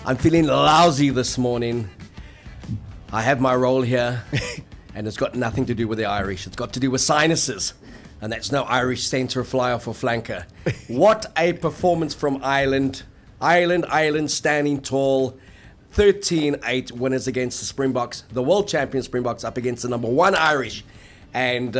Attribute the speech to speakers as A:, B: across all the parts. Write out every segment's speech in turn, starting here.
A: I'm feeling lousy this morning. I have my role here, and it's got nothing to do with the Irish. It's got to do with sinuses, and that's no Irish centre flyoff or flanker. What a performance from Ireland. Ireland standing tall. 13-8 winners against the Springboks, the world champion Springboks up against the number one Irish. And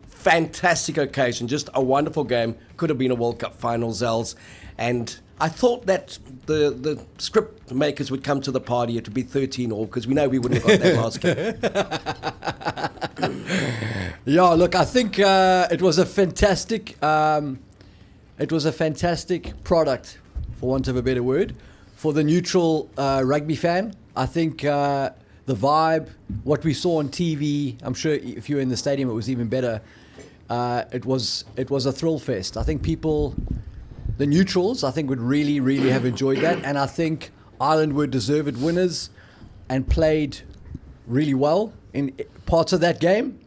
A: fantastic occasion, just a wonderful game. Could have been a World Cup final, Zels. And I thought that the script makers would come to the party. It would be 13-all because we know we wouldn't have got that last game.
B: Yeah, look, I think it was a fantastic product, for want of a better word, for the neutral rugby fan. I think the vibe, what we saw on TV, I'm sure if you were in the stadium, it was even better. It was a thrill fest. I think people, the neutrals, I think would really, really have enjoyed that. And I think Ireland were deserved winners and played really well in parts of that game.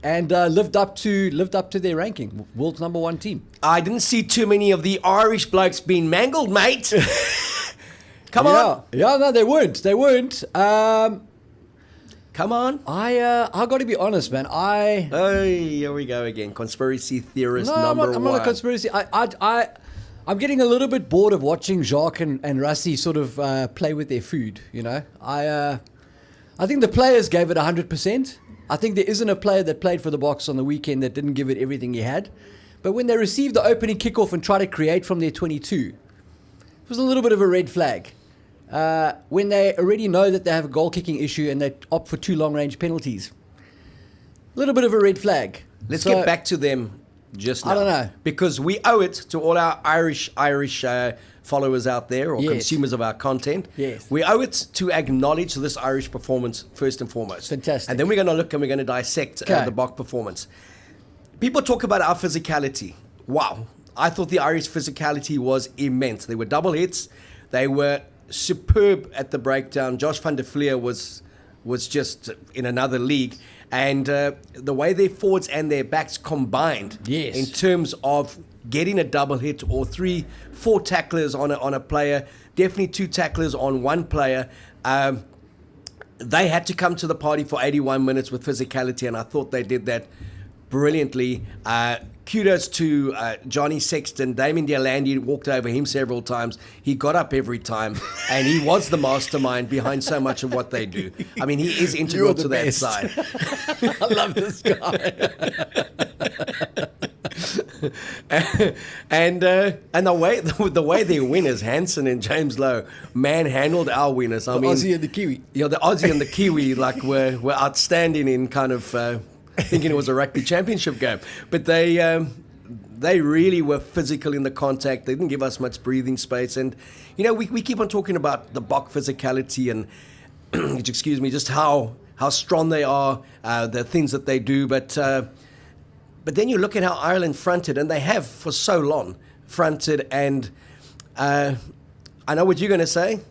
B: And lived up to their ranking, world's number one team.
A: I didn't see too many of the Irish blokes being mangled, mate. Come on.
B: Yeah, no, they weren't.
A: Come on.
B: I got to be honest, man.
A: Here we go again. Conspiracy theorist number one.
B: I'm not a conspiracy. I'm getting a little bit bored of watching Jacques and Rassie sort of play with their food, you know. I think the players gave it 100%. I think there isn't a player that played for the Boks on the weekend that didn't give it everything he had. But when they received the opening kickoff and tried to create from their 22, it was a little bit of a red flag. When they already know that they have a goal-kicking issue and they opt for 2 long-range penalties. A little bit of a red flag.
A: Let's get back to them just now.
B: I don't know.
A: Because we owe it to all our Irish followers out there or consumers of our content.
B: Yes.
A: We owe it to acknowledge this Irish performance first and foremost.
B: Fantastic.
A: And then we're going to look and we're going to dissect the Boks performance. People talk about our physicality. Wow. I thought the Irish physicality was immense. They were double hits. They were superb at the breakdown. Josh van der Fleer was just in another league. And the way their forwards and their backs combined in terms of getting a double hit or 3-4 tacklers on a player, definitely 2 tacklers on one player. They had to come to the party for 81 minutes with physicality, and I thought they did that brilliantly. Kudos to Johnny Sexton. Damien Dealandi walked over him several times. He got up every time, and he was the mastermind behind so much of what they do. I mean, he is integral to that side.
B: I love this guy.
A: and the way their winners, Hansen and James Lowe, manhandled our winners.
B: The Aussie and the Kiwi.
A: Yeah, the Aussie and the Kiwi were outstanding in kind of thinking it was a rugby championship game. But they really were physical in the contact. They didn't give us much breathing space. And, you know, we keep on talking about the Boks physicality and, excuse me, just how strong they are, the things that they do. But then you look at how Ireland fronted, and they have for so long fronted. And I know what you're going to say.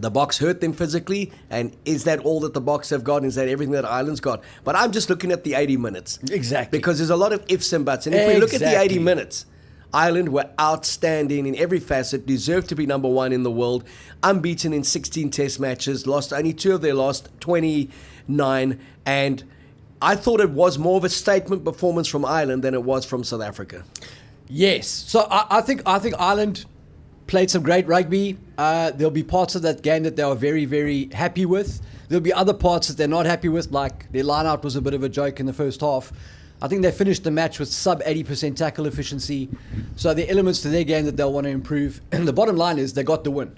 A: The Boks hurt them physically, and is that all that the Boks have got? Is that everything that Ireland's got? But I'm just looking at the 80 minutes.
B: Exactly.
A: Because there's a lot of ifs and buts. And if we look at the 80 minutes, Ireland were outstanding in every facet, deserved to be number one in the world, unbeaten in 16 test matches, lost only 2 of their last 29. And I thought it was more of a statement performance from Ireland than it was from South Africa.
B: Yes. So I think Ireland played some great rugby. There'll be parts of that game that they are very, very happy with. There'll be other parts that they're not happy with, like their line-out was a bit of a joke in the first half. I think they finished the match with sub 80% tackle efficiency. So there are elements to their game that they'll want to improve. And the bottom line is they got the win.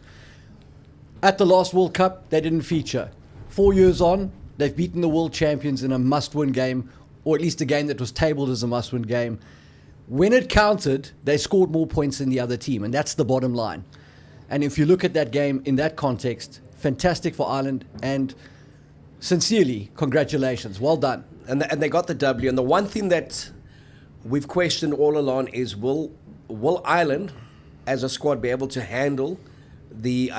B: At the last World Cup, they didn't feature. 4 years on, they've beaten the world champions in a must-win game, or at least a game that was tabled as a must-win game. When it counted, they scored more points than the other team, and that's the bottom line. And if you look at that game in that context, fantastic for Ireland, and sincerely, congratulations. Well done.
A: And they got the W. And the one thing that we've questioned all along is will Ireland, as a squad, be able to handle the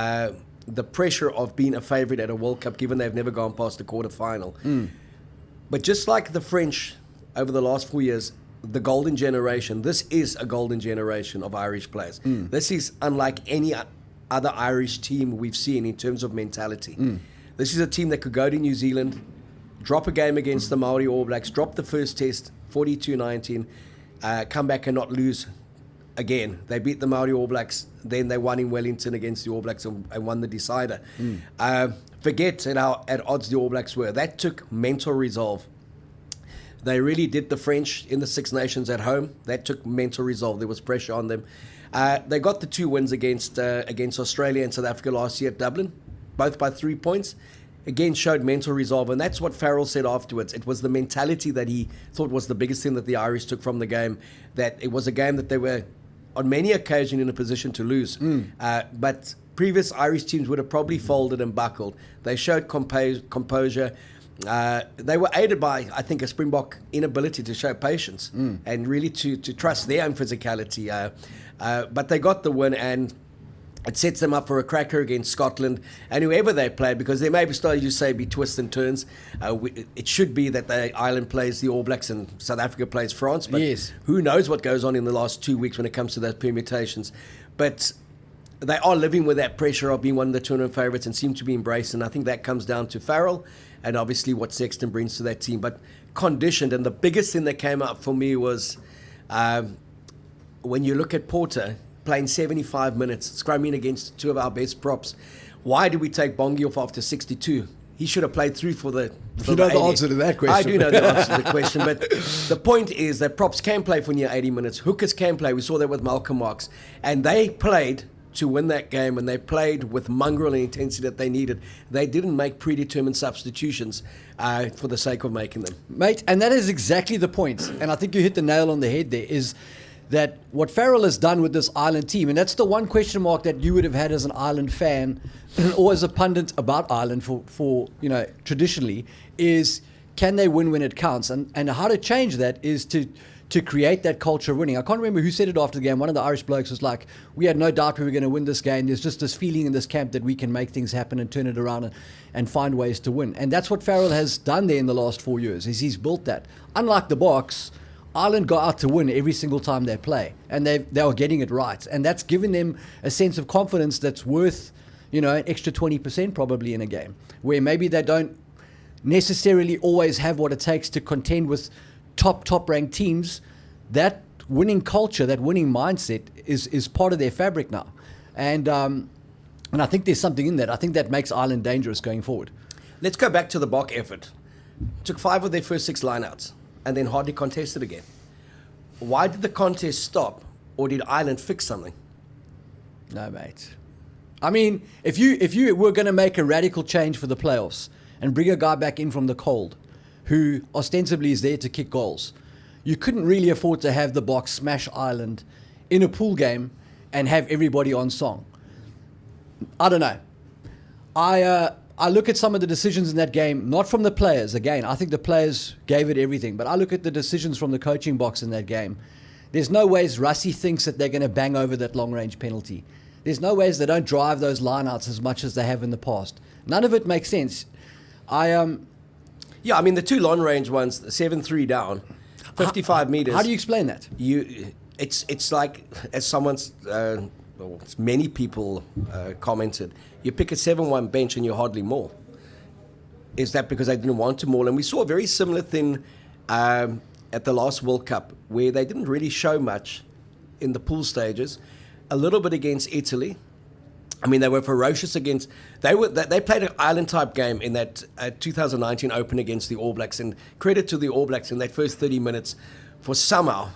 A: pressure of being a favourite at a World Cup, given they've never gone past the quarter-final. But just like the French over the last 4 years, the golden generation, this is a golden generation of Irish players. This is unlike any other Irish team we've seen in terms of mentality. This is a team that could go to New Zealand, drop a game against the Maori All Blacks, drop the first test, 42-19, come back and not lose again. They beat the Maori All Blacks, then they won in Wellington against the All Blacks and won the decider. Forget how at odds the All Blacks were. That took mental resolve. They really did the French in the Six Nations at home. That took mental resolve. There was pressure on them. They got the 2 wins against Australia and South Africa last year at Dublin, both by 3 points. Again, showed mental resolve, and that's what Farrell said afterwards. It was the mentality that he thought was the biggest thing that the Irish took from the game, that it was a game that they were on many occasions in a position to lose. But previous Irish teams would have probably folded and buckled. They showed composure. They were aided by, I think, a Springbok inability to show patience and really to trust their own physicality. But they got the win, and it sets them up for a cracker against Scotland and whoever they play, because there may be, as you say, be twists and turns. It should be that the Ireland plays the All Blacks and South Africa plays France, but who knows what goes on in the last 2 weeks when it comes to those permutations. But they are living with that pressure of being one of the tournament favourites and seem to be embraced, and I think that comes down to Farrell and obviously what Sexton brings to that team. But conditioned, and the biggest thing that came up for me was when you look at Porter playing 75 minutes, scrumming against 2 of our best props. Why did we take Bongi off after 62? He should have played through for the...
B: You know the answer to that question.
A: I do know the answer to the question, but the point is that props can play for near 80 minutes. Hookers can play. We saw that with Malcolm Marx. And they played to win that game, and they played with mongrel and intensity that they needed. They didn't make predetermined substitutions for the sake of making them.
B: Mate, and that is exactly the point. And I think you hit the nail on the head there, is that what Farrell has done with this Ireland team, and that's the one question mark that you would have had as an Ireland fan or as a pundit about Ireland for traditionally, is can they win when it counts? And how to change that is to create that culture of winning. I can't remember who said it after the game. One of the Irish blokes was like, we had no doubt we were going to win this game. There's just this feeling in this camp that we can make things happen and turn it around and find ways to win. And that's what Farrell has done there in the last 4 years, is he's built that. Unlike the Boks, Ireland got out to win every single time they play, and they were getting it right. And that's given them a sense of confidence that's worth, an extra 20% probably in a game, where maybe they don't necessarily always have what it takes to contend with top-ranked teams. That winning culture, that winning mindset is part of their fabric now. And I think there's something in that. I think that makes Ireland dangerous going forward.
A: Let's go back to the Bok effort. Took 5 of their first 6 lineouts and then hardly contested again. Why did the contest stop, or did Ireland fix something?
B: No, mate. I mean, if you were going to make a radical change for the playoffs and bring a guy back in from the cold who ostensibly is there to kick goals, you couldn't really afford to have the Boks smash Ireland in a pool game and have everybody on song. I don't know. I look at some of the decisions in that game, not from the players. Again, I think the players gave it everything, but I look at the decisions from the coaching box in that game. There's no ways Rassie thinks that they're going to bang over that long-range penalty. There's no ways they don't drive those lineouts as much as they have in the past. None of it makes sense. Yeah,
A: I mean, the 2 long-range ones, 7-3 down, 55 meters.
B: How do you explain that?
A: It's like, as someone's... many people commented, you pick a 7-1 bench and you hardly maul. Is that because they didn't want to maul? And we saw a very similar thing at the last World Cup, where they didn't really show much in the pool stages. A little bit against Italy. I mean, they were ferocious against... They played an Ireland-type game in that 2019 Open against the All Blacks, and credit to the All Blacks in that first 30 minutes for somehow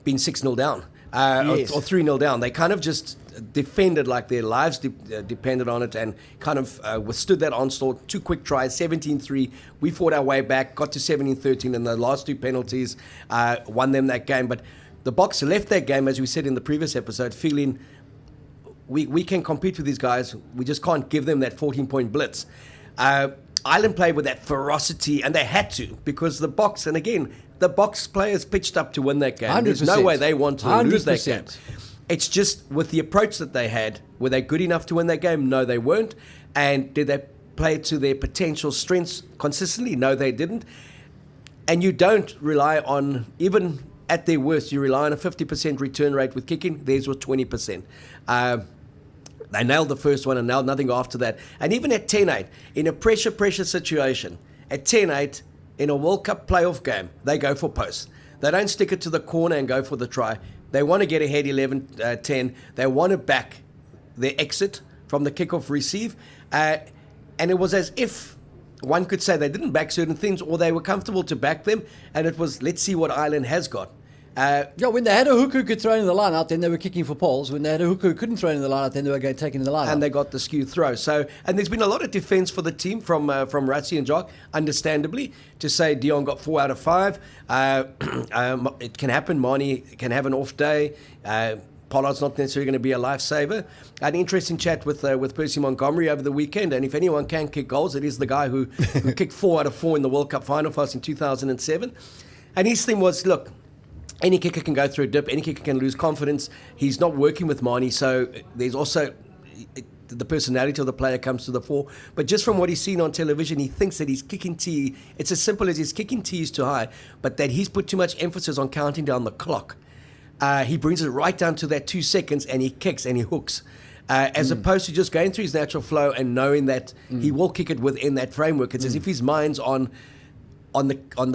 A: being 6-0 down.
B: Yes.
A: Or 3-0 down. They kind of just defended like their lives depended on it, and kind of withstood that onslaught. 2 quick tries, 17-3. We fought our way back, got to 17-13, and the last 2 penalties won them that game. But the Boks left that game, as we said in the previous episode, feeling we can compete with these guys. We just can't give them that 14-point blitz. Ireland played with that ferocity, and they had to, because the Boks, and again, the Boks players pitched up to win that game.
B: 100%.
A: There's no way they want to
B: 100%.
A: lose that game. It's just with the approach that they had, were they good enough to win that game? No, they weren't. And did they play to their potential strengths consistently? No, they didn't. And you don't rely on, even at their worst, you rely on a 50% return rate with kicking. Theirs was 20%. They nailed the first one and nailed nothing after that. And even at 10-8, in a pressure situation, at 10-8, in a World Cup playoff game, they go for posts. They don't stick it to the corner and go for the try. They want to get ahead 11-10. They want to back their exit from the kickoff receive. And it was as if one could say they didn't back certain things, or they were comfortable to back them. And it was, let's see what Ireland has got.
B: When they had a hooker who could throw in the line out, then they were kicking for poles. When they had a hooker who couldn't throw in the line out, then they were taking the line out.
A: And they got the skew throw. So, and there's been a lot of defence for the team from Rassie and Jock, understandably, to say Dion got 4 out of 5. It can happen. Marnie can have an off day. Pollard's not necessarily going to be a lifesaver. An interesting chat with Percy Montgomery over the weekend, and if anyone can kick goals, it is the guy who kicked 4 out of 4 in the World Cup final for us in 2007. And his thing was, look, any kicker can go through a dip. Any kicker can lose confidence. He's not working with Marnie, so there's also the personality of the player comes to the fore. But just from what he's seen on television, he thinks that his kicking tee, it's as simple as his kicking tee is too high, but that he's put too much emphasis on counting down the clock. He brings it right down to that 2 seconds, and he kicks and he hooks. As opposed to just going through his natural flow and knowing that he will kick it within that framework. It's as if his mind's on the clock,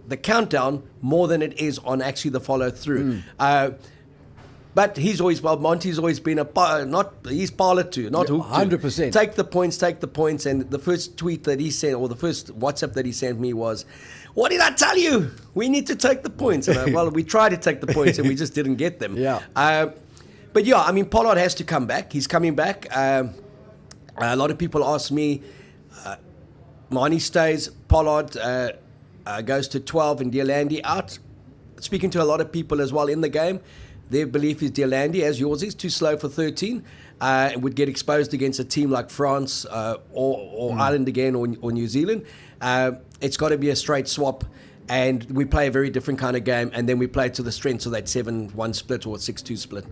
A: the countdown, more than it is on actually the follow through. But Monty's always been he's parlor too, not hook
B: 100%.
A: Take the points. And the first tweet that he sent, or the first WhatsApp that he sent me was, "What did I tell you? We need to take the points." And we tried to take the points and we just didn't get them. But yeah, I mean, Pollard has to come back. He's coming back. A lot of people ask me, Marnie stays, Pollard goes to 12 and Deolandi out. Speaking to a lot of people as well in the game, their belief is Deolandi, as yours is, too slow for 13, and would get exposed against a team like France or Ireland again or New Zealand. It's got to be a straight swap, and we play a very different kind of game, and then we play to the strengths of that 7-1 split or 6-2 split.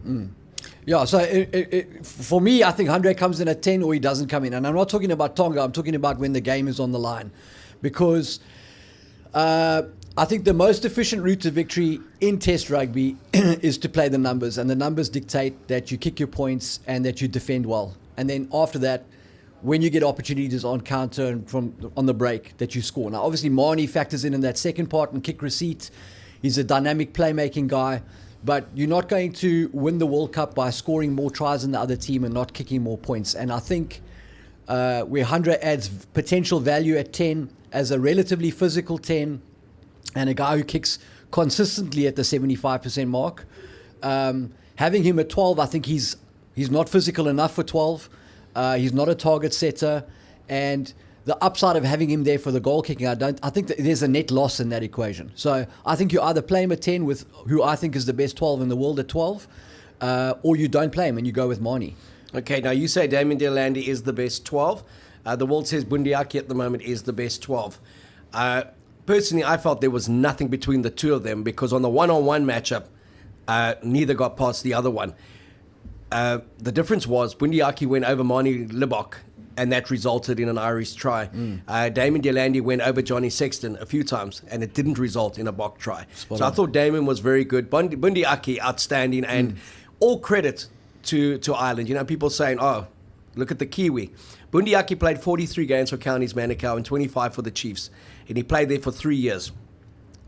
B: Yeah, so for me, I think Andre comes in at 10 or he doesn't come in. And I'm not talking about Tonga, I'm talking about when the game is on the line. Because I think the most efficient route to victory in Test rugby is to play the numbers. And the numbers dictate that you kick your points and that you defend well. And then after that, when you get opportunities on counter and on the break, that you score. Now, obviously, Marnie factors in that second part and kick receipt. He's a dynamic playmaking guy. But you're not going to win the World Cup by scoring more tries than the other team and not kicking more points. And I think where Hundred adds potential value at 10 as a relatively physical 10 and a guy who kicks consistently at the 75% mark, having him at 12, I think he's not physical enough for 12. He's not a target setter. And the upside of having him there for the goal kicking, I think that there's a net loss in that equation. So I think you either play him at 10 with who I think is the best 12 in the world at 12, or you don't play him and you go with Marnie.
A: Okay, now you say Damien Deolandi is the best 12. The world says Bundiaki at the moment is the best 12. Personally, I felt there was nothing between the two of them, because on the one-on-one matchup, neither got past the other one. The difference was Bundiaki went over Marnie Libok, and that resulted in an Irish try. Damien Deolandi went over Johnny Sexton a few times, and it didn't result in a Boks try. I thought Damien was very good. Bundiaki, outstanding, and all credit to Ireland. You know, people saying, oh, look at the Kiwi. Bundiaki played 43 games for Counties Manukau and 25 for the Chiefs, and he played there for 3 years.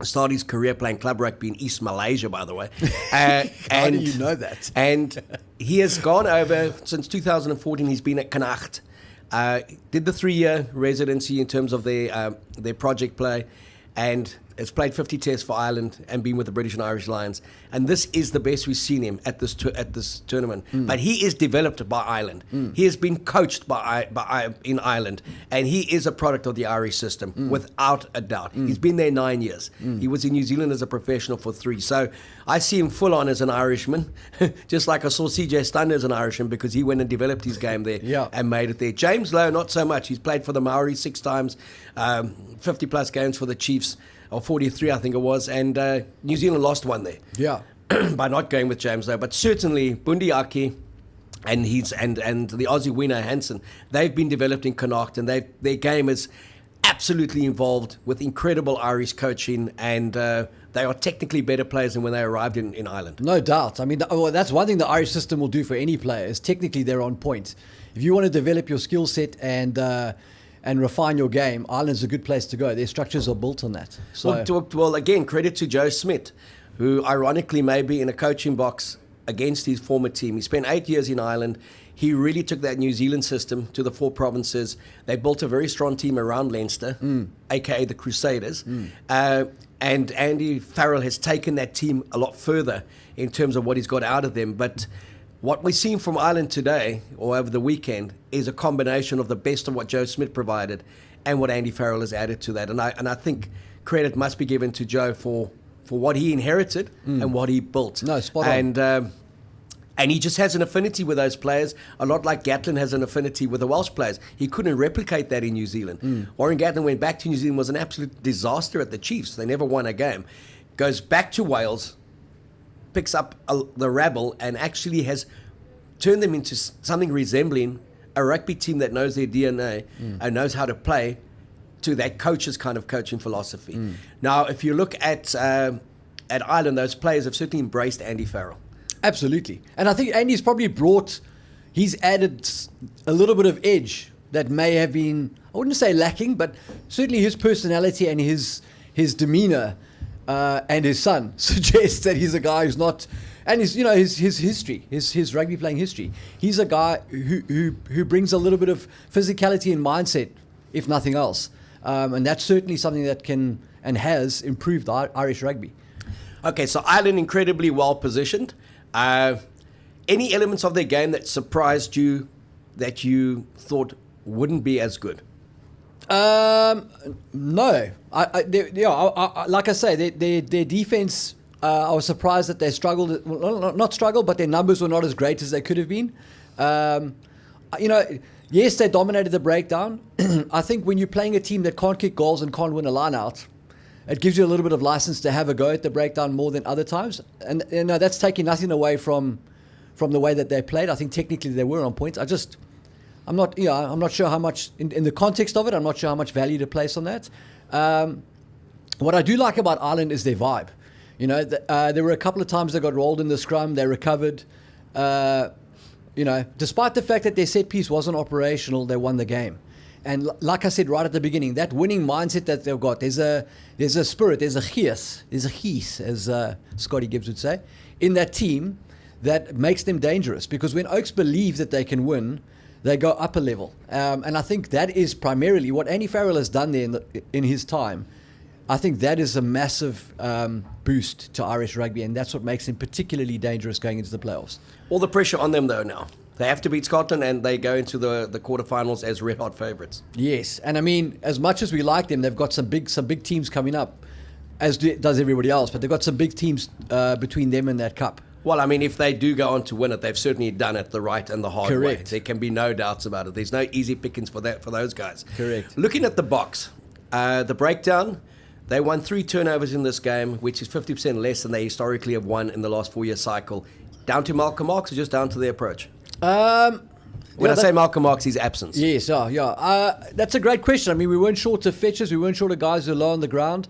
A: Started his career playing club rugby in East Malaysia, by the way.
B: How do you know that?
A: And he has gone over, since 2014, he's been at Connacht. Did the 3-year residency in terms of their project play, and has played 50 tests for Ireland and been with the British and Irish Lions. And this is the best we've seen him at this tournament. But he is developed by Ireland. He has been coached in Ireland, and he is a product of the Irish system, without a doubt. He's been there 9 years. He was in New Zealand as a professional for 3. So I see him full on as an Irishman, just like I saw CJ Stander as an Irishman, because he went and developed his game there and made it there. James Lowe, not so much. He's played for the Maori 6 times, 50 plus games for the Chiefs, or 43 I think it was, and New Zealand lost one there. By not going with James Lowe. But certainly Bundiaki and the Aussie winner Hansen, they've been developed in Connacht, and their game is absolutely involved with incredible Irish coaching, and they they are technically better players than when they arrived in Ireland.
B: No doubt. I mean, that's one thing the Irish system will do for any player is technically they're on point. If you want to develop your skill set and refine your game, Ireland's a good place to go. Their structures are built on that. So,
A: well, again, credit to Joe Smith, who ironically may be in a coaching box against his former team. He spent 8 years in Ireland. He really took that New Zealand system to the 4 provinces. They built a very strong team around Leinster, aka the Crusaders. And Andy Farrell has taken that team a lot further in terms of what he's got out of them. But what we're seeing from Ireland today, or over the weekend, is a combination of the best of what Joe Smith provided and what Andy Farrell has added to that. And I think credit must be given to Joe for what he inherited and what he built.
B: No, spot on.
A: And he just has an affinity with those players, a lot like Gatlin has an affinity with the Welsh players. He couldn't replicate that in New Zealand. Warren Gatlin went back to New Zealand, was an absolute disaster at the Chiefs. They never won a game. Goes back to Wales, picks up the rabble, and actually has turned them into something resembling a rugby team that knows their DNA and knows how to play to that coach's kind of coaching philosophy. Now, if you look at Ireland, those players have certainly embraced Andy Farrell.
B: Absolutely. And I think Andy's probably he's added a little bit of edge that may have been, I wouldn't say lacking, but certainly his personality and his demeanor and his son suggests that he's a guy who's not, and his history, his rugby playing history. He's a guy who brings a little bit of physicality and mindset, if nothing else. And that's certainly something that can and has improved Irish rugby.
A: Okay, so Ireland incredibly well positioned. Any elements of their game that surprised you that you thought wouldn't be as good?
B: No. Like I say, their defense, I was surprised that they struggled. Well, not struggled, but their numbers were not as great as they could have been. Yes, they dominated the breakdown. I think when you're playing a team that can't kick goals and can't win a line-out, it gives you a little bit of license to have a go at the breakdown more than other times. And that's taking nothing away from the way that they played. I think technically they were on point. I'm not sure how much, in the context of it, I'm not sure how much value to place on that. What I do like about Ireland is their vibe. There were a couple of times they got rolled in the scrum, they recovered. Despite the fact that their set piece wasn't operational, they won the game. And like I said right at the beginning, that winning mindset that they've got, there's a spirit, there's a gees, as Scotty Gibbs would say, in that team that makes them dangerous. Because when Oaks believe that they can win, they go up a level. And I think that is primarily what Andy Farrell has done there in his time. I think that is a massive boost to Irish rugby, and that's what makes him particularly dangerous going into the playoffs.
A: All the pressure on them, though, now. They have to beat Scotland, and they go into the quarterfinals as red-hot favourites.
B: Yes, and I mean, as much as we like them, they've got some big teams coming up, as does everybody else, but they've got some big teams between them and that cup.
A: Well, I mean, if they do go on to win it, they've certainly done it the right and the hard
B: Correct.
A: way. There can be no doubts about it. There's no easy pickings for those guys.
B: Correct.
A: Looking at the Boks, the breakdown, they won 3 turnovers in this game, which is 50% less than they historically have won in the last 4-year cycle. Down to Malcolm Marx or just down to their approach? When I say Malcolm Marx, his absence.
B: Yes, yeah. That's a great question. I mean, we weren't short of fetchers. We weren't short of guys who are low on the ground.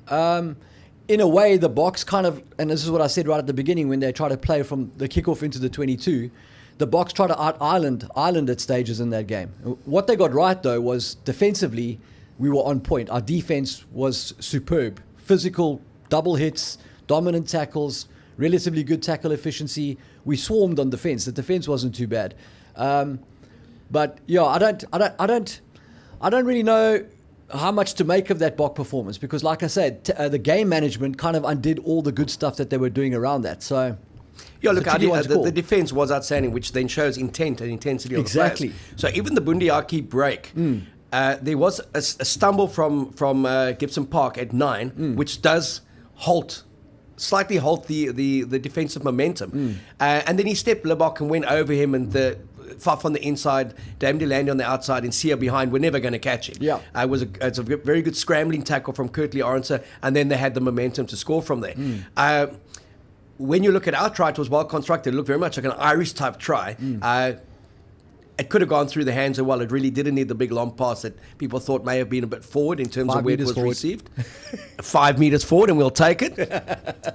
B: In a way, the Boks kind of, and this is what I said right at the beginning when they try to play from the kickoff into the 22, the Boks try to out-Ireland at stages in that game. What they got right, though, was defensively, we were on point. Our defense was superb. Physical, double hits, dominant tackles, relatively good tackle efficiency. We swarmed on defense. The defense wasn't too bad. But yeah, I don't really know how much to make of that Bok performance because, like I said, the game management kind of undid all the good stuff that they were doing around that. So,
A: yeah, look, the defense was outstanding, which then shows intent and intensity of the players. So even the Bundyaki break, there was a stumble from Gibson Park at 9, which does slightly halt the defensive momentum. And then he stepped Lebok and went over him, and the Faf on the inside, Dame Delandi on the outside, and Sia behind. We're never going to catch him.
B: Yeah.
A: It's a very good scrambling tackle from Kirtley Orenser, and then they had the momentum to score from there. When you look at our try, it was well constructed. It looked very much like an Irish type try. it could have gone through the hands of, well, it really didn't need the big long pass that people thought may have been a bit forward in terms of where it was received. 5 meters forward, and we'll take it.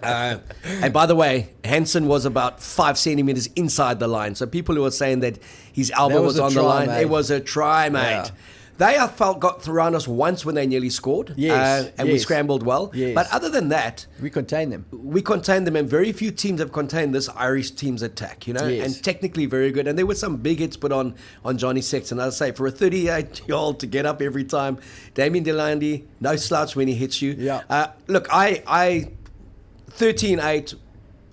A: And by the way, Hansen was about 5 centimeters inside the line. So people who are saying that his elbow was on the line, it was a try, mate. Yeah. They, I felt, got through us once when they nearly scored.
B: Yes,
A: and we scrambled well.
B: Yes.
A: But other than that,
B: we contained them.
A: And very few teams have contained this Irish team's attack,
B: Yes.
A: and technically very good. And there were some big hits put on Johnny Sexton. I'd say for a 38-year-old to get up every time, Damien Delaney, no slouch when he hits you.
B: Yeah.
A: Look, I 13-8.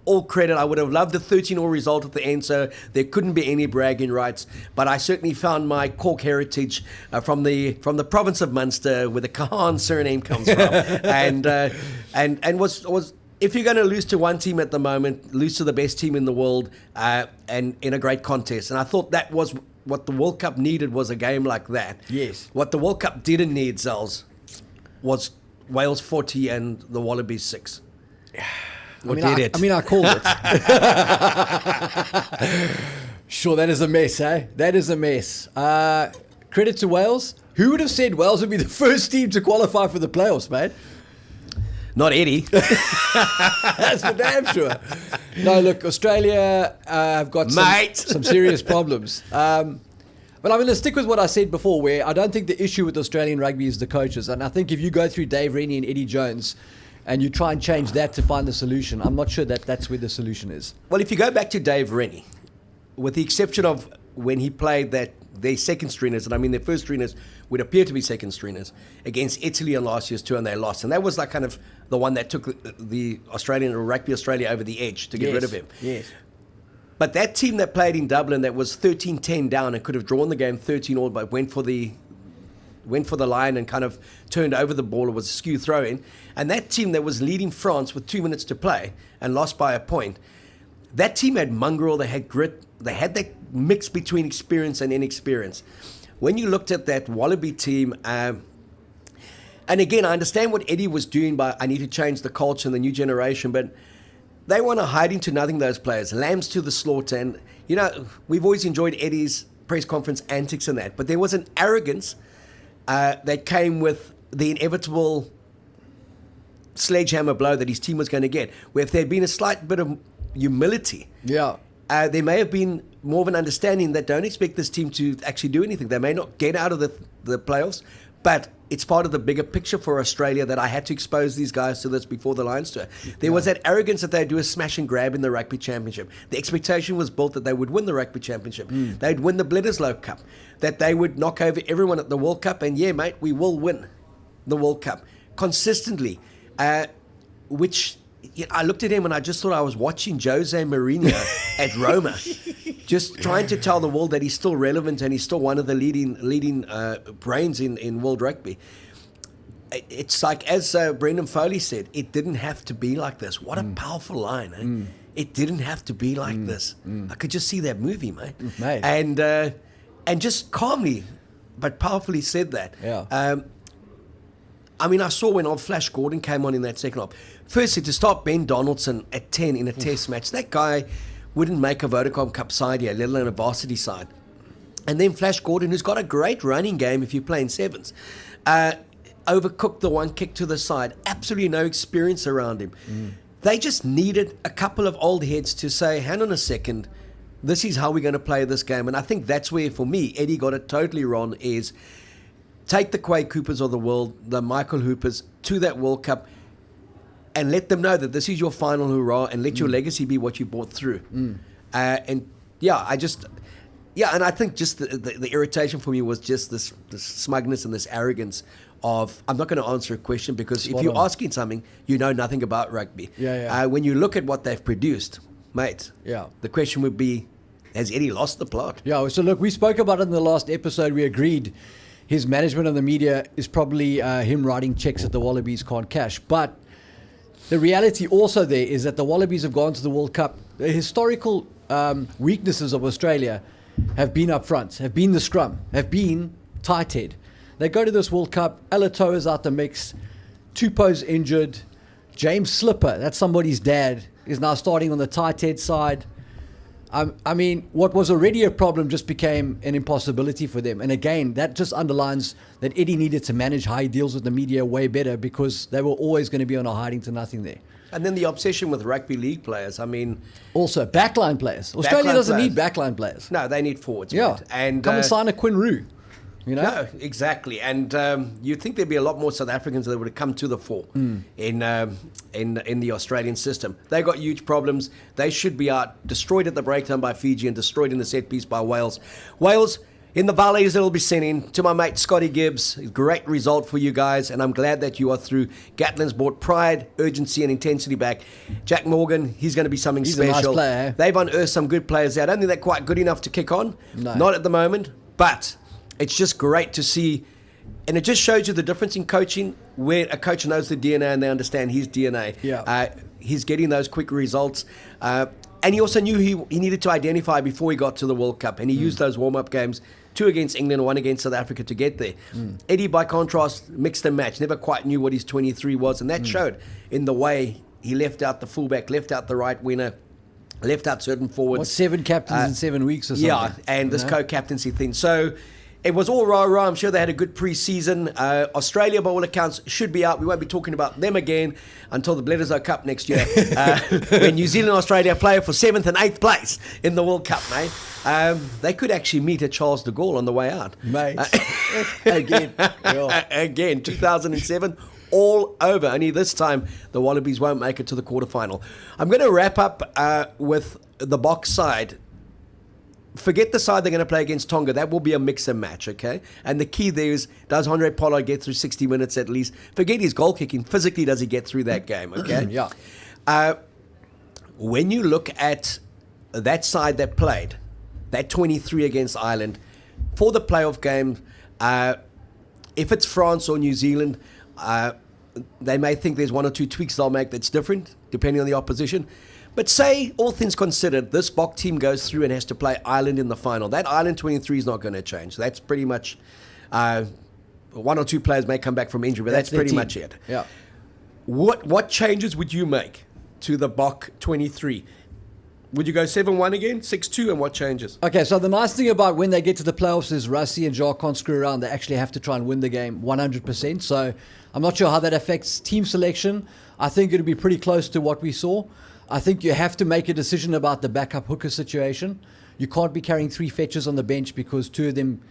A: All credit. I would have loved the 13-all result at the end, so there couldn't be any bragging rights. But I certainly found my Cork heritage from the province of Munster, where the Kahan surname comes from, and was if you're going to lose to one team at the moment, lose to the best team in the world, and in a great contest. And I thought that was what the World Cup needed, was a game like that.
B: Yes.
A: What the World Cup didn't need, Zels, was Wales 40 and the Wallabies 6.
B: I called it. Sure, that is a mess, eh? That is a mess. Credit to Wales. Who would have said Wales would be the first team to qualify for the playoffs, mate?
A: Not Eddie.
B: That's for damn sure. No, look, Australia have got some serious problems. But I'm going to stick with what I said before, where I don't think the issue with Australian rugby is the coaches. And I think if you go through Dave Rennie and Eddie Jones, and you try and change that to find the solution, I'm not sure that that's where the solution is.
A: Well, if you go back to Dave Rennie, with the exception of when he played their second stringers, and I mean their first stringers would appear to be second stringers, against Italy on last year's tour, and they lost. And that was like kind of the one that took the Australian, or Rugby Australia, over the edge to get rid of him.
B: Yes.
A: But that team that played in Dublin that was 13-10 down and could have drawn the game 13-all, but went for the line and kind of turned over the ball. It was a skew throw-in. And that team that was leading France with 2 minutes to play and lost by a point, that team had mongrel, they had grit, they had that mix between experience and inexperience. When you looked at that Wallaby team, and again, I understand what Eddie was doing by, I need to change the culture and the new generation, but they want to hide into nothing, those players. Lambs to the slaughter. And, we've always enjoyed Eddie's press conference antics and that, but there was an arrogance that came with the inevitable sledgehammer blow that his team was going to get. Where if there had been a slight bit of humility, there may have been more of an understanding that don't expect this team to actually do anything. They may not get out of the playoffs, but it's part of the bigger picture for Australia that I had to expose these guys to this before the Lions tour. There was that arrogance that they'd do a smash and grab in the Rugby Championship. The expectation was built that they would win the Rugby Championship. They'd win the Bledisloe Cup. That they would knock over everyone at the World Cup. And yeah, mate, we will win the World Cup consistently. Which I looked at him and I just thought I was watching Jose Mourinho at Roma. Just trying to tell the world that he's still relevant and he's still one of the leading brains in world rugby. It's like, as Brendan Foley said, it didn't have to be like this. What a powerful line, eh? It didn't have to be like this. I could just see that movie, mate. And just calmly but powerfully said that.
B: Yeah.
A: I saw when old Flash Gordon came on in that second half. Firstly, to start Ben Donaldson at 10 in a test match, that guy wouldn't make a Vodacom Cup side here, let alone a varsity side. And then Flash Gordon, who's got a great running game if you play in sevens, overcooked the one kick to the side. Absolutely no experience around him. They just needed a couple of old heads to say, hang on a second, this is how we're going to play this game. And I think that's where, for me, Eddie got it totally wrong, is take the Quade Coopers of the world, the Michael Hoopers, to that World Cup, and let them know that this is your final hurrah, and let your legacy be what you brought through. And I think just the irritation for me was just this smugness and this arrogance of, I'm not going to answer a question because if you're asking something, you know nothing about rugby. When you look at what they've produced, mate, the question would be, has Eddie lost the plot?
B: Yeah, so look, we spoke about it in the last episode. We agreed his management of the media is probably him writing checks that the Wallabies can't cash. But the reality also there is that the Wallabies have gone to the World Cup. The historical weaknesses of Australia have been up front, have been the scrum, have been tight head. They go to this World Cup, Alatoa's out the mix, Tupou's injured, James Slipper, that's somebody's dad, is now starting on the tight head side. I mean, what was already a problem just became an impossibility for them. And again, that just underlines that Eddie needed to manage how he deals with the media way better, because they were always going to be on a hiding to nothing there.
A: And then the obsession with rugby league players. I mean,
B: also backline players. Australia doesn't need backline players.
A: No, they need forwards.
B: Yeah,
A: mate. And
B: come and sign a Quinn Roux. You know?
A: No, exactly. And you'd think there'd be a lot more South Africans that would have come to the fore in the Australian system. They got huge problems. They should be out, destroyed at the breakdown by Fiji and destroyed in the set piece by Wales. Wales, in the valleys, it'll be sending to my mate Scotty Gibbs. Great result for you guys, and I'm glad that you are through. Gatlin's brought pride, urgency, and intensity back. Jack Morgan, he's going to be something
B: he's
A: special.
B: A nice player, eh?
A: They've unearthed some good players there. I don't think they're quite good enough to kick on.
B: No.
A: Not at the moment, but it's just great to see, and it just shows you the difference in coaching, where a coach knows the DNA and they understand his DNA.
B: Yeah.
A: He's getting those quick results. And he also knew he needed to identify before he got to the World Cup, and he used those warm-up games, 2 against England, 1 against South Africa, to get there. Eddie, by contrast, mixed and matched, never quite knew what his 23 was, and that showed in the way he left out the fullback, left out the right winger, left out certain forwards.
B: What, 7 captains in 7 weeks or something?
A: Yeah, and this co-captaincy thing. So it was all rah-rah. I'm sure they had a good pre-season. Australia, by all accounts, should be out. We won't be talking about them again until the Bledisloe Cup next year, when New Zealand and Australia play for 7th and 8th place in the World Cup, mate. They could actually meet at Charles de Gaulle on the way out.
B: Mate. Again. Yeah.
A: Again, 2007, all over. Only this time, the Wallabies won't make it to the quarterfinal. I'm going to wrap up with the Boks side. Forget the side they're going to play against Tonga. That will be a mix and match, okay? And the key there is, does Andre Pollard get through 60 minutes at least? Forget his goal kicking. Physically, does he get through that game, okay?
B: Yeah.
A: When you look at that side that played, that 23 against Ireland, for the playoff game, if it's France or New Zealand, they may think there's 1 or 2 tweaks they'll make that's different, depending on the opposition. But say, all things considered, this Boks team goes through and has to play Ireland in the final. That Ireland 23 is not going to change. That's pretty much 1 or 2 players may come back from injury, but that's pretty much it.
B: Yeah.
A: What changes would you make to the Boks 23? Would you go 7-1 again, 6-2, and what changes?
B: Okay, so the nice thing about when they get to the playoffs is Rassie and Jacques can't screw around. They actually have to try and win the game 100%. So I'm not sure how that affects team selection. I think it'll be pretty close to what we saw. I think you have to make a decision about the backup hooker situation. You can't be carrying 3 fetchers on the bench because 2 of them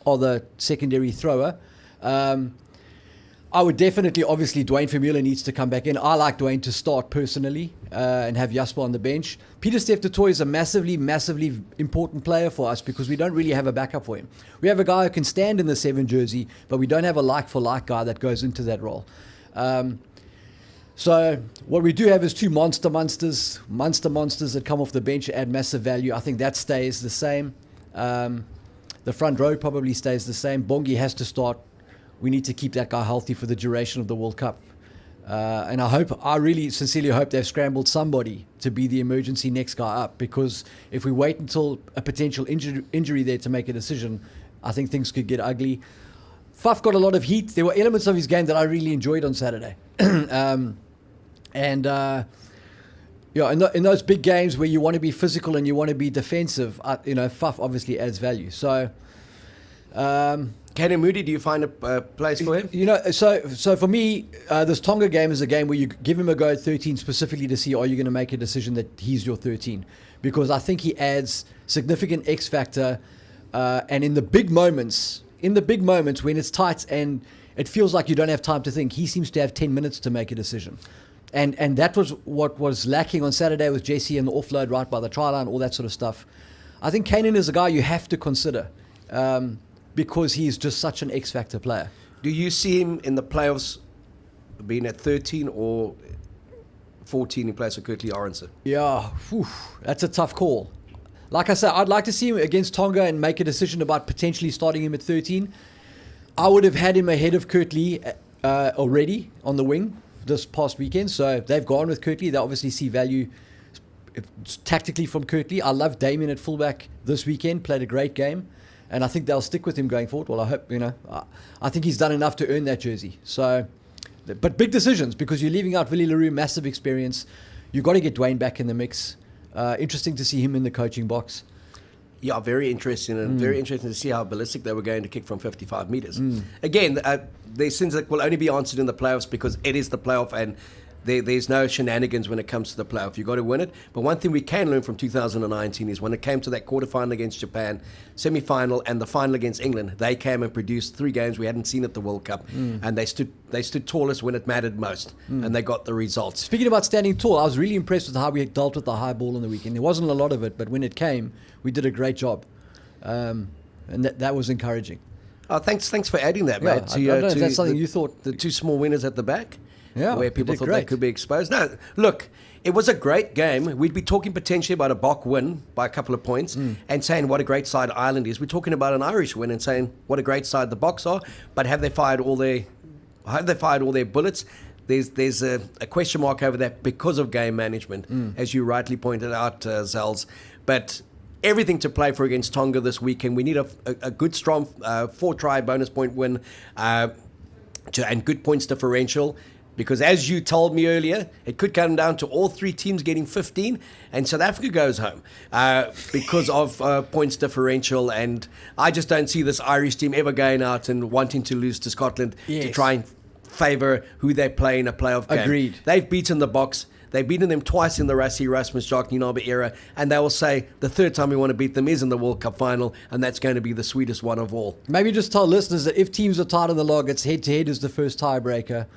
B: are the secondary thrower. I would definitely, obviously, Dwayne Vermeulen needs to come back in. I like Dwayne to start personally and have Jasper on the bench. Peter Steph du Toit is a massively, massively important player for us because we don't really have a backup for him. We have a guy who can stand in the 7 jersey, but we don't have a like-for-like guy that goes into that role. So what we do have is 2 monsters that come off the bench, add massive value. I think that stays the same. The front row probably stays the same. Bongi has to start. We need to keep that guy healthy for the duration of the World Cup. And I really sincerely hope they've scrambled somebody to be the emergency next guy up, because if we wait until a potential injury there to make a decision, I think things could get ugly. Faf got a lot of heat. There were elements of his game that I really enjoyed on Saturday. In those big games where you want to be physical and you want to be defensive, Faf obviously adds value. So,
A: Kenny Moody, do you find a place for him?
B: So for me, this Tonga game is a game where you give him a go at 13 specifically to see, are you going to make a decision that he's your 13? Because I think he adds significant X factor, and in the big moments when it's tight and it feels like you don't have time to think, he seems to have 10 minutes to make a decision. And that was what was lacking on Saturday with Jesse and the offload right by the try line, all that sort of stuff. I think Keenan is a guy you have to consider because he's just such an X-factor player.
A: Do you see him in the playoffs being at 13 or 14 in place of Kurtley Arendse?
B: Yeah, that's a tough call. Like I said, I'd like to see him against Tonga and make a decision about potentially starting him at 13. I would have had him ahead of Kurtley already on the wing this past weekend, so they've gone with Kurtley. They obviously see value tactically from Kurtley. I love Damien at fullback this weekend, played a great game, and I think they'll stick with him going forward. Well, I hope, I think he's done enough to earn that jersey. So, but big decisions, because you're leaving out Willie Leroux, massive experience. You've got to get Dwayne back in the mix. Interesting to see him in the coaching box.
A: Yeah, very interesting, and very interesting to see how ballistic they were going to kick from 55 meters. Again, there's things that will only be answered in the playoffs because it is the playoff, and there's no shenanigans when it comes to the playoff. You've got to win it. But one thing we can learn from 2019 is when it came to that quarterfinal against Japan, semi-final, and the final against England, they came and produced 3 games we hadn't seen at the World Cup, and they stood tallest when it mattered most, and they got the results.
B: Speaking about standing tall, I was really impressed with how we dealt with the high ball on the weekend. There wasn't a lot of it, but when it came, we did a great job, and that was encouraging.
A: Oh, thanks for adding that,
B: Yeah,
A: mate.
B: I don't know if that's something you thought.
A: The 2 small winners at the back,
B: Yeah,
A: where people
B: they did
A: thought they
B: great.
A: could be exposed. No, look, it was a great game. We'd be talking potentially about a Bok win by a couple of points and saying what a great side Ireland is. We're talking about an Irish win and saying what a great side the Boks are. But have they fired all their bullets? There's a question mark over that because of game management, as you rightly pointed out, Zels. But everything to play for against Tonga this weekend. We need a good, strong 4-try bonus point win and good points differential. Because as you told me earlier, it could come down to all 3 teams getting 15, and South Africa goes home because of points differential. And I just don't see this Irish team ever going out and wanting to lose to Scotland to try and favour who they play in a playoff game.
B: Agreed.
A: They've beaten the Boks. They've beaten them twice in the Rassie, Rasmus, Jock, Nienaber era, and they will say the third time we want to beat them is in the World Cup final, and that's going to be the sweetest one of all.
B: Maybe just tell listeners that if teams are tied on the log, it's head-to-head is the first tiebreaker.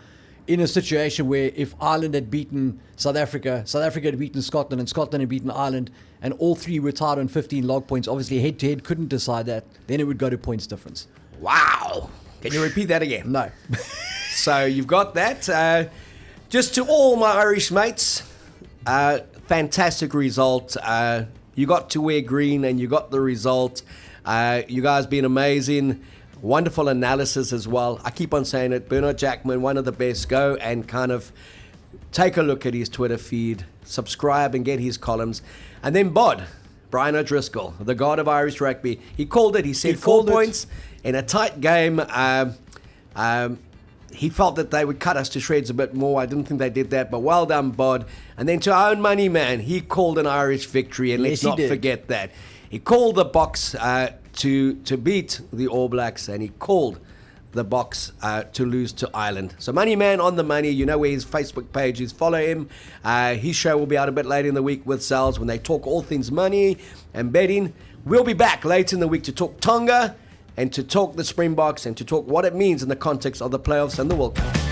B: In a situation where if Ireland had beaten South Africa had beaten Scotland, and Scotland had beaten Ireland, and all 3 were tied on 15 log points, obviously head-to-head couldn't decide that, then it would go to points difference.
A: Wow. Can you repeat that again?
B: No.
A: So you've got that. Just to all my Irish mates, fantastic result. You got to wear green and you got the result. You guys been amazing. Wonderful analysis as well. I keep on saying it. Bernard Jackman, one of the best. Go and kind of take a look at his Twitter feed, subscribe and get his columns. And then Brian O'Driscoll, the god of Irish rugby, he called it. He said 4 points in a tight game. He felt that they would cut us to shreds a bit more. I didn't think they did that, but well done, Bod. And then to our own money man, he called an Irish victory, and let's not forget that. He called the Boks to beat the All Blacks, and he called the Boks to lose to Ireland. So Money Man on the money. You know where his Facebook page is. Follow him. His show will be out a bit later in the week with Zels when they talk all things money and betting. We'll be back later in the week to talk Tonga and to talk the Springboks and to talk what it means in the context of the playoffs and the World Cup.